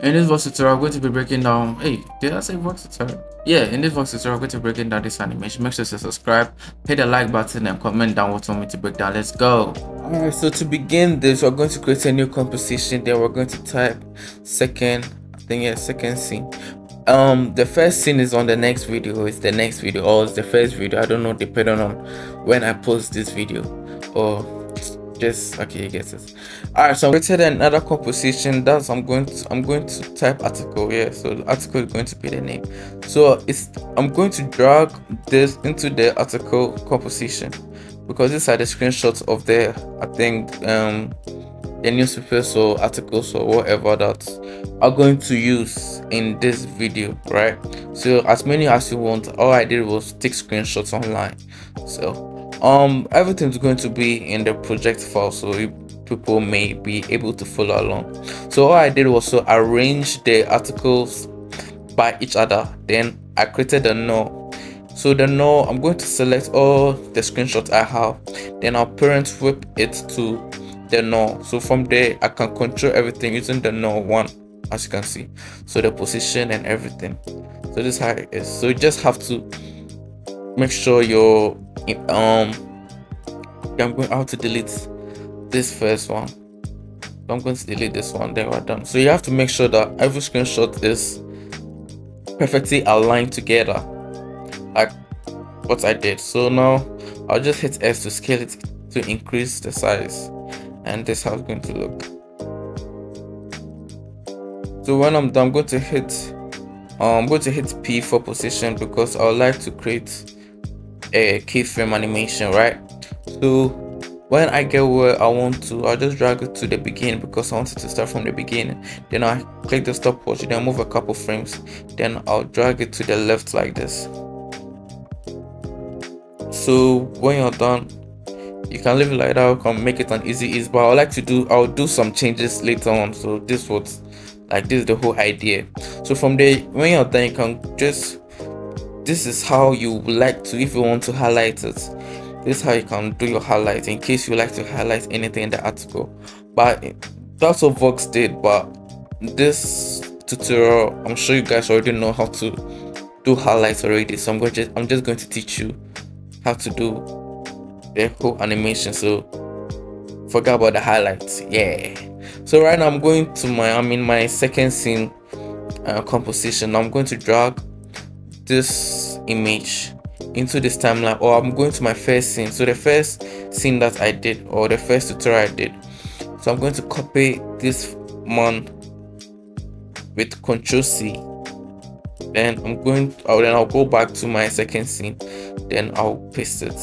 In this Vox tutorial, I'm going to be breaking down. Hey, did I say Vox tutorial? Yeah, in this Vox tutorial, I'm going to be breaking down this animation. Make sure to subscribe, hit the like button, and comment down what you want me to break down. Let's go. Alright, so to begin this, we're going to create a new composition. Then we're going to type second, I think yeah, second scene. The first scene is on the next video. It's the next video, or it's the first video. I don't know, depending on when I post this video, or just okay, you get it. All right, so I created another composition. That's I'm going to type article here. So the article is going to be the name. So I'm going to drag this into the article composition because these are the screenshots of the the newspapers or articles or whatever that are going to use in this video, right? So as many as you want. All I did was take screenshots online. So everything's going to be in the project file, so people may be able to follow along. So all I did was to arrange the articles by each other. Then I created a null. So the null, I'm going to select all the screenshots I have, then I'll parent whip it to the null. So from there I can control everything using the null one, as you can see. So the position and everything. So this is how it is. So you just have to make sure you're I'm going to have to delete this first one. I'm going to delete this one, then we're done. So you have to make sure that every screenshot is perfectly aligned together, like what I did. So now I'll just hit S to scale it to increase the size, and this is how it's going to look. So when I'm done, I'm going to hit P for position because I would like to create a keyframe animation, right? So when I get where I want to, I'll just drag it to the beginning because I want it to start from the beginning. Then I click the stopwatch, then move a couple frames, then I'll drag it to the left like this. So when you're done, you can leave it like that. You can make it an easy ease, but I'll do some changes later on. So this is the whole idea. So from there, when you're done, you can just, this is how you would like to, if you want to highlight it, this is how you can do your highlight in case you like to highlight anything in the article. But that's what Vox did. But this tutorial, I'm sure you guys already know how to do highlights already, so I'm just going to teach you how to do the whole animation. So forget about the highlights. Yeah. So right now I'm in my second scene composition. I'm going to drag this image into this timeline, or I'm going to my first scene. So the first scene that I did, or the first tutorial I did, so I'm going to copy this one with Ctrl C. Then I'll go back to my second scene, then I'll paste it.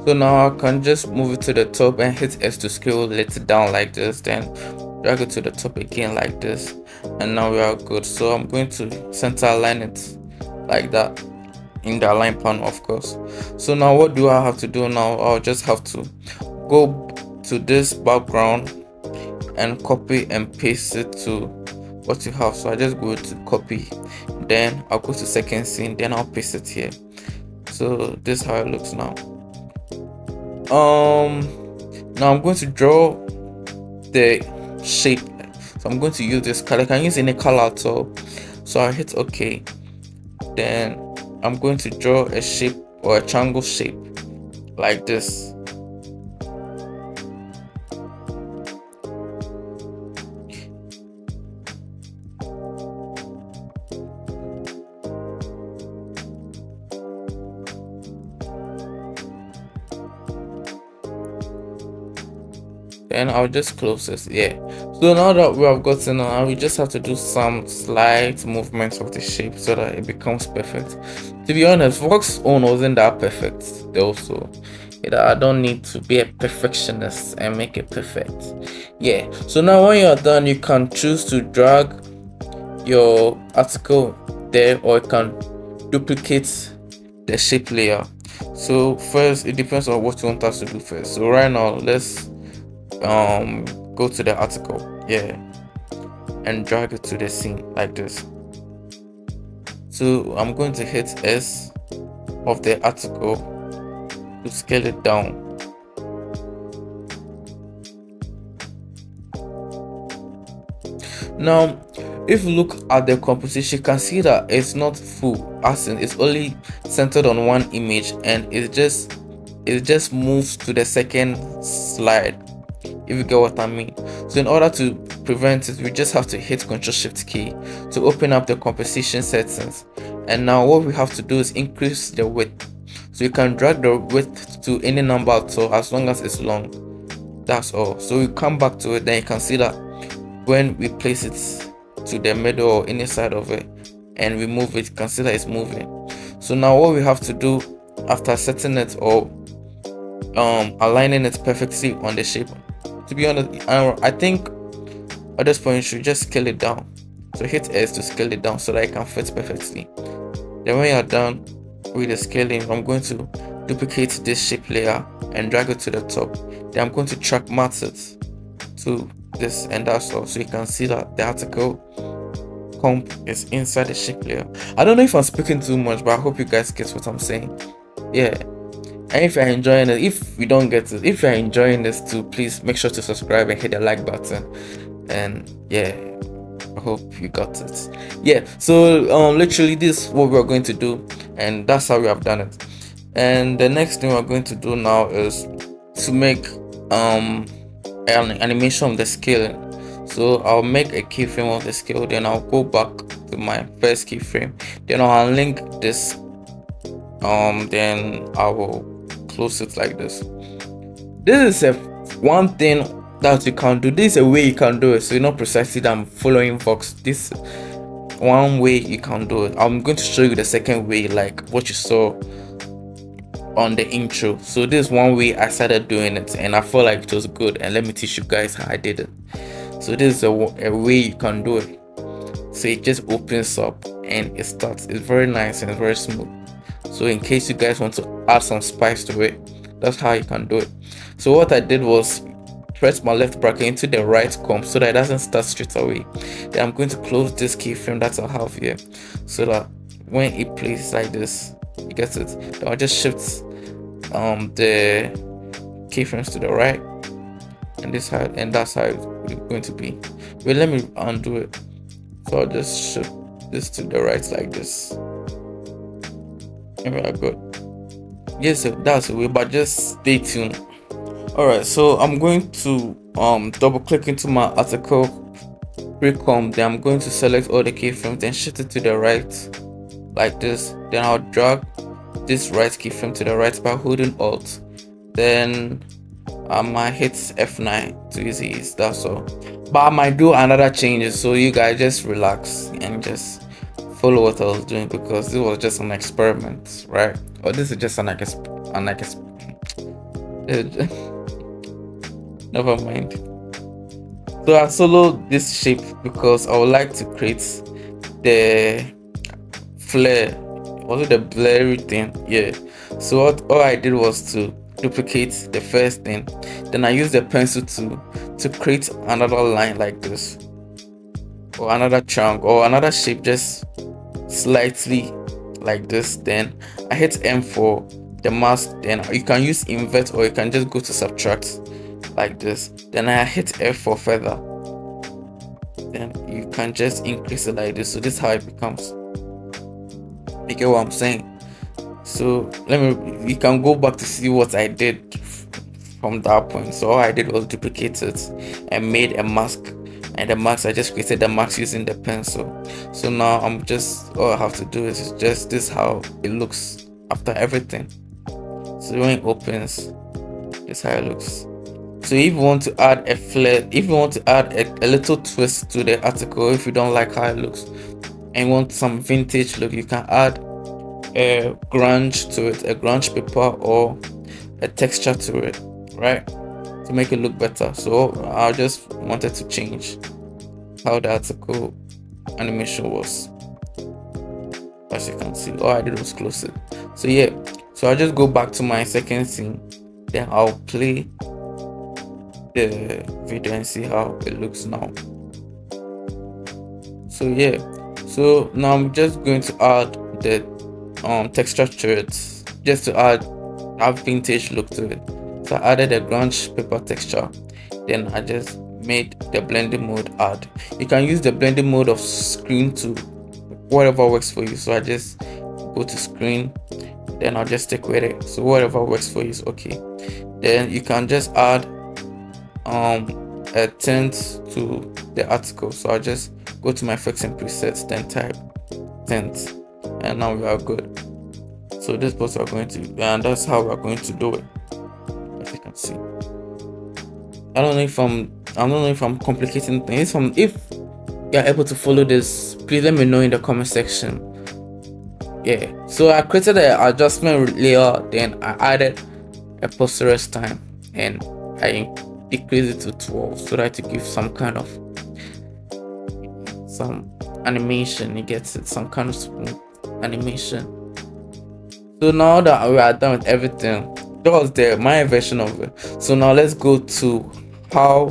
So now I can just move it to the top and hit S to scale it down like this, then drag it to the top again like this, and now we are good. So I'm going to center align it like that in the align panel, of course. So now what do I have to do now? I'll just have to go to this background and copy and paste it to what you have. So I just go to copy, then I'll go to second scene, then I'll paste it here. So this is how it looks now. Now I'm going to draw the shape. So I'm going to use this color. I can use any color at all. So I hit OK. Then I'm going to draw a shape, or a triangle shape like this. Then I'll just close this. Yeah. So now that we have gotten on, we just have to do some slight movements of the shape so that it becomes perfect. To be honest, Vox's own wasn't that perfect though, so I don't need to be a perfectionist and make it perfect. Yeah. So now when you're done, you can choose to drag your article there, or you can duplicate the shape layer. So first, it depends on what you want us to do first. So right now, let's go to the article, yeah, and drag it to the scene like this. So I'm going to hit S of the article to scale it down. Now if you look at the composition, you can see that it's not full, as in it's only centered on one image, and it just moves to the second slide, if you get what I mean. So in order to prevent it, we just have to hit Ctrl Shift key to open up the composition settings. And now what we have to do is increase the width. So you can drag the width to any number at all, as long as it's long. That's all. So we come back to it, then you can see that when we place it to the middle or any side of it and we move it, you can see that it's moving. So now what we have to do after setting it or aligning it perfectly on the shape, to be honest, I think at this point you should just scale it down. So hit S to scale it down so that it can fit perfectly. Then when you're done with the scaling, I'm going to duplicate this shape layer and drag it to the top. Then I'm going to track matte it to this, and that's all. So you can see that the article comp is inside the shape layer. I don't know if I'm speaking too much, but I hope you guys get what I'm saying. Yeah. And if you're enjoying it, if you don't get it, if you're enjoying this too, please make sure to subscribe and hit the like button. And yeah, I hope you got it. Yeah, so literally this is what we're going to do, and that's how we have done it. And the next thing we're going to do now is to make an animation of the scaling. So I'll make a keyframe of the scale, then I'll go back to my first keyframe, then I'll link this, then I will close it like this. This is one thing that you can do. This is a way you can do it, so you're not precisely that I'm following Vox. This one way you can do it. I'm going to show you the second way, like what you saw on the intro. So this is one way I started doing it and I felt like it was good, and let me teach you guys how I did it. So this is a way you can do it. So it just opens up and it starts. It's very nice and it's very smooth. So in case you guys want to add some spice to it, that's how you can do it. So what I did was press my left bracket into the right comp so that it doesn't start straight away. Then I'm going to close this keyframe that I have here, so that when it plays like this, you get it. Then I'll just shift the keyframes to the right, and this side, and that's how it's going to be. Wait, let me undo it. So I'll just shift this to the right like this. And we are good. Yes, that's the way, but just stay tuned. Alright, so I'm going to double click into my article pre-comp. Then I'm going to select all the keyframes, then shift it to the right like this. Then I'll drag this right keyframe to the right by holding Alt. Then I might hit F9 to easy ease, that's all. But I might do another changes, so you guys just relax and just follow what I was doing, because this was just an experiment, right? Or this is just never mind. So I soloed this shape because I would like to create the flare, also the blurry thing. Yeah. So all I did was to duplicate the first thing, then I used the pencil to create another line like this, or another chunk, or another shape just slightly like this. Then I hit M for the mask. Then you can use invert, or you can just go to subtract like this. Then I hit F for feather. Then you can just increase it like this. So this is how it becomes. You get what I'm saying? So you can go back to see what I did from that point. So all I did was duplicate it and made a mask, and the mask, I just created the mask using the pencil. So now all I have to do is just this how it looks after everything. So when it opens, this is how it looks. So if you want to add a flare, if you want to add a little twist to the article, if you don't like how it looks and want some vintage look, you can add a grunge to it, a grunge paper or a texture to it, right, to make it look better. So I just wanted to change how the article animation was. As you can see, all I did was close it. So yeah, so I'll just go back to my second scene, then I'll play the video and see how it looks now. So yeah, so now I'm just going to add the texture to it, just to add a vintage look to it. So I added a grunge paper texture, then I just made the blending mode add. You can use the blending mode of screen to whatever works for you. So I just go to screen, then I'll just stick with it. So whatever works for you is okay. Then you can just add a tint to the article. So I'll just go to my effects and presets, then type tint, and now we are good. So this is what we're going to do, and that's how we're going to do it. As you can see, I don't know if I'm complicating things. If you're able to follow this, please let me know in the comment section. Yeah, so I created an adjustment layer, then I added a posterous time, and I decreased it to 12 so that to give some kind of some animation. You get it, some kind of smooth animation. So now that we are done with everything, that was my version of it. So now let's go to how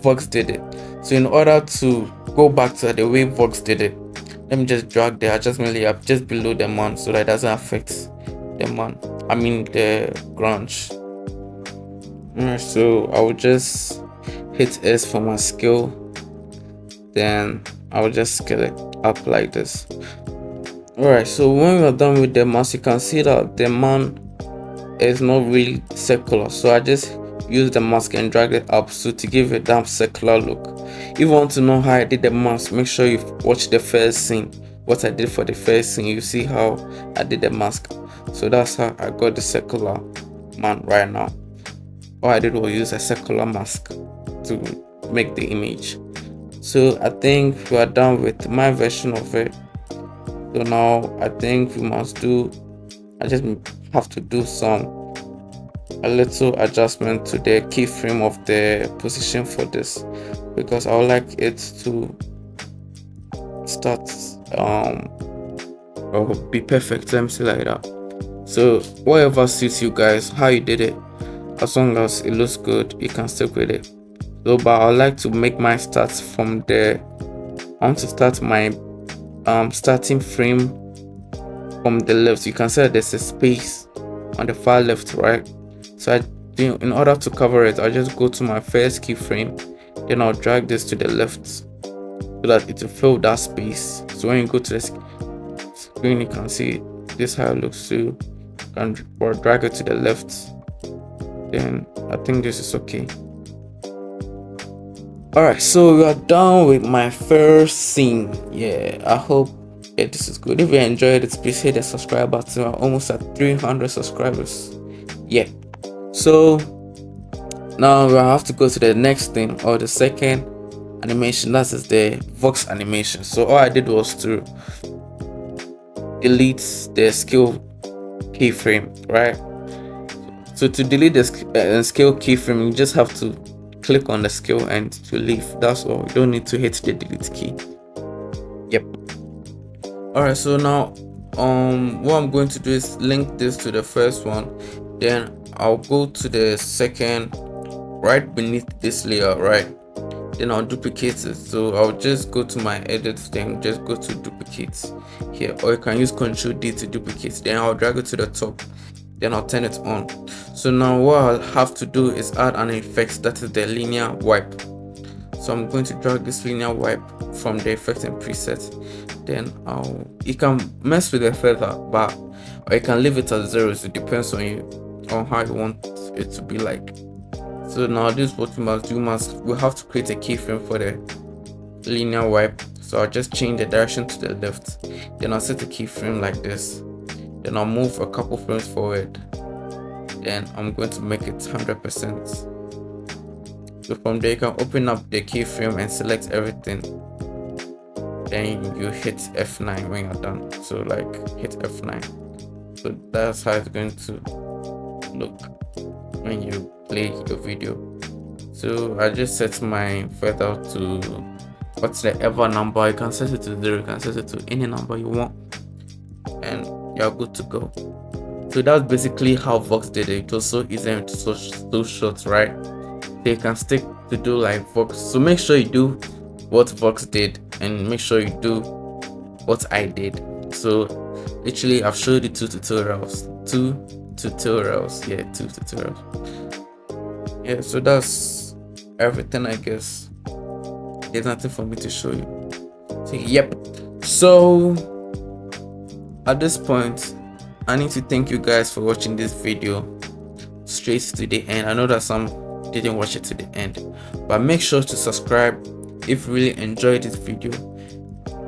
Vox did it. So in order to go back to the way Vox did it, let me just drag the adjustment layer just below the man so that it doesn't affect the man. I mean the grunge. So I will just hit S for my scale, then I will just scale it up like this. Alright, so when we are done with the mask, you can see that the man is not really circular. So I just use the mask and drag it up so to give it that circular look. If you want to know how I did the mask, make sure you watch the first scene. What I did for the first scene, you see how I did the mask. So that's how I got the circular man right now. All I did was use a circular mask to make the image. So I think we are done with my version of it. So now I think we must do, I just have to do a little adjustment to the keyframe of the position for this, because I would like it to start or be perfect. Let me say like that. So whatever suits you guys, how you did it, as long as it looks good, you can stick with it. So but I would like to make my start from there. I want to start my starting frame from the left. You can see that there's a space on the far left, right? So in order to cover it, I'll just go to my first keyframe, then I'll drag this to the left so that it will fill that space. So when you go to the screen, you can see this how it looks too. You can drag it to the left, then I think this is okay. Alright, so we are done with my first scene. Yeah, I hope this is good. If you enjoyed it, please hit the subscribe button. We're almost at 300 subscribers. Yeah, so now we have to go to the next thing, or the second animation. That is the Vox animation. So all I did was to delete the scale keyframe, right? So to delete the scale keyframe, you just have to click on the scale and to leave. That's all. You don't need to hit the delete key. Yep. Alright, so now what I'm going to do is link this to the first one, then I'll go to the second right beneath this layer, right? Then I'll duplicate it. So I'll just go to my edit thing, just go to duplicate here, or you can use Ctrl D to duplicate. Then I'll drag it to the top, then I'll turn it on. So now what I'll have to do is add an effect, that is the linear wipe. So I'm going to drag this linear wipe from the effect and preset. Then you can mess with the feather, but or you can leave it at 0. So it depends on you, on how you want it to be like. So now this is what we must do. We have to create a keyframe for the linear wipe. So I'll just change the direction to the left, then I'll set the keyframe like this, then I'll move a couple frames forward, then I'm going to make it 100%. So from there you can open up the keyframe and select everything, then you hit F9 when you're done. So like hit F9. So that's how it's going to look when you play your video. So I just set my feather to what's the ever number. You can set it to 0, you can set it to any number you want, and you're good to go. So that's basically how Vox did it. It was so easy and so short, right? So you can stick to do like Vox. So make sure you do what Vox did and make sure you do what I did. So literally I've showed you two tutorials. Yeah, 2 tutorials. Yeah, so that's everything, I guess. There's nothing for me to show you. So, yep. So at this point, I need to thank you guys for watching this video straight to the end. I know that some didn't watch it to the end, but make sure to subscribe if you really enjoyed this video.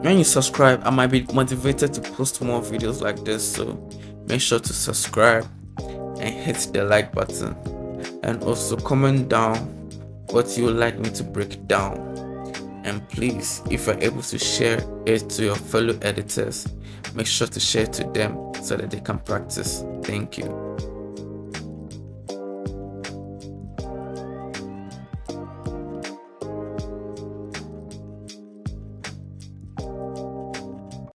When you subscribe, I might be motivated to post more videos like this, so make sure to subscribe and hit the like button, and also comment down what you would like me to break down. And please, if you're able to share it to your fellow editors, make sure to share it to them so that they can practice. Thank you.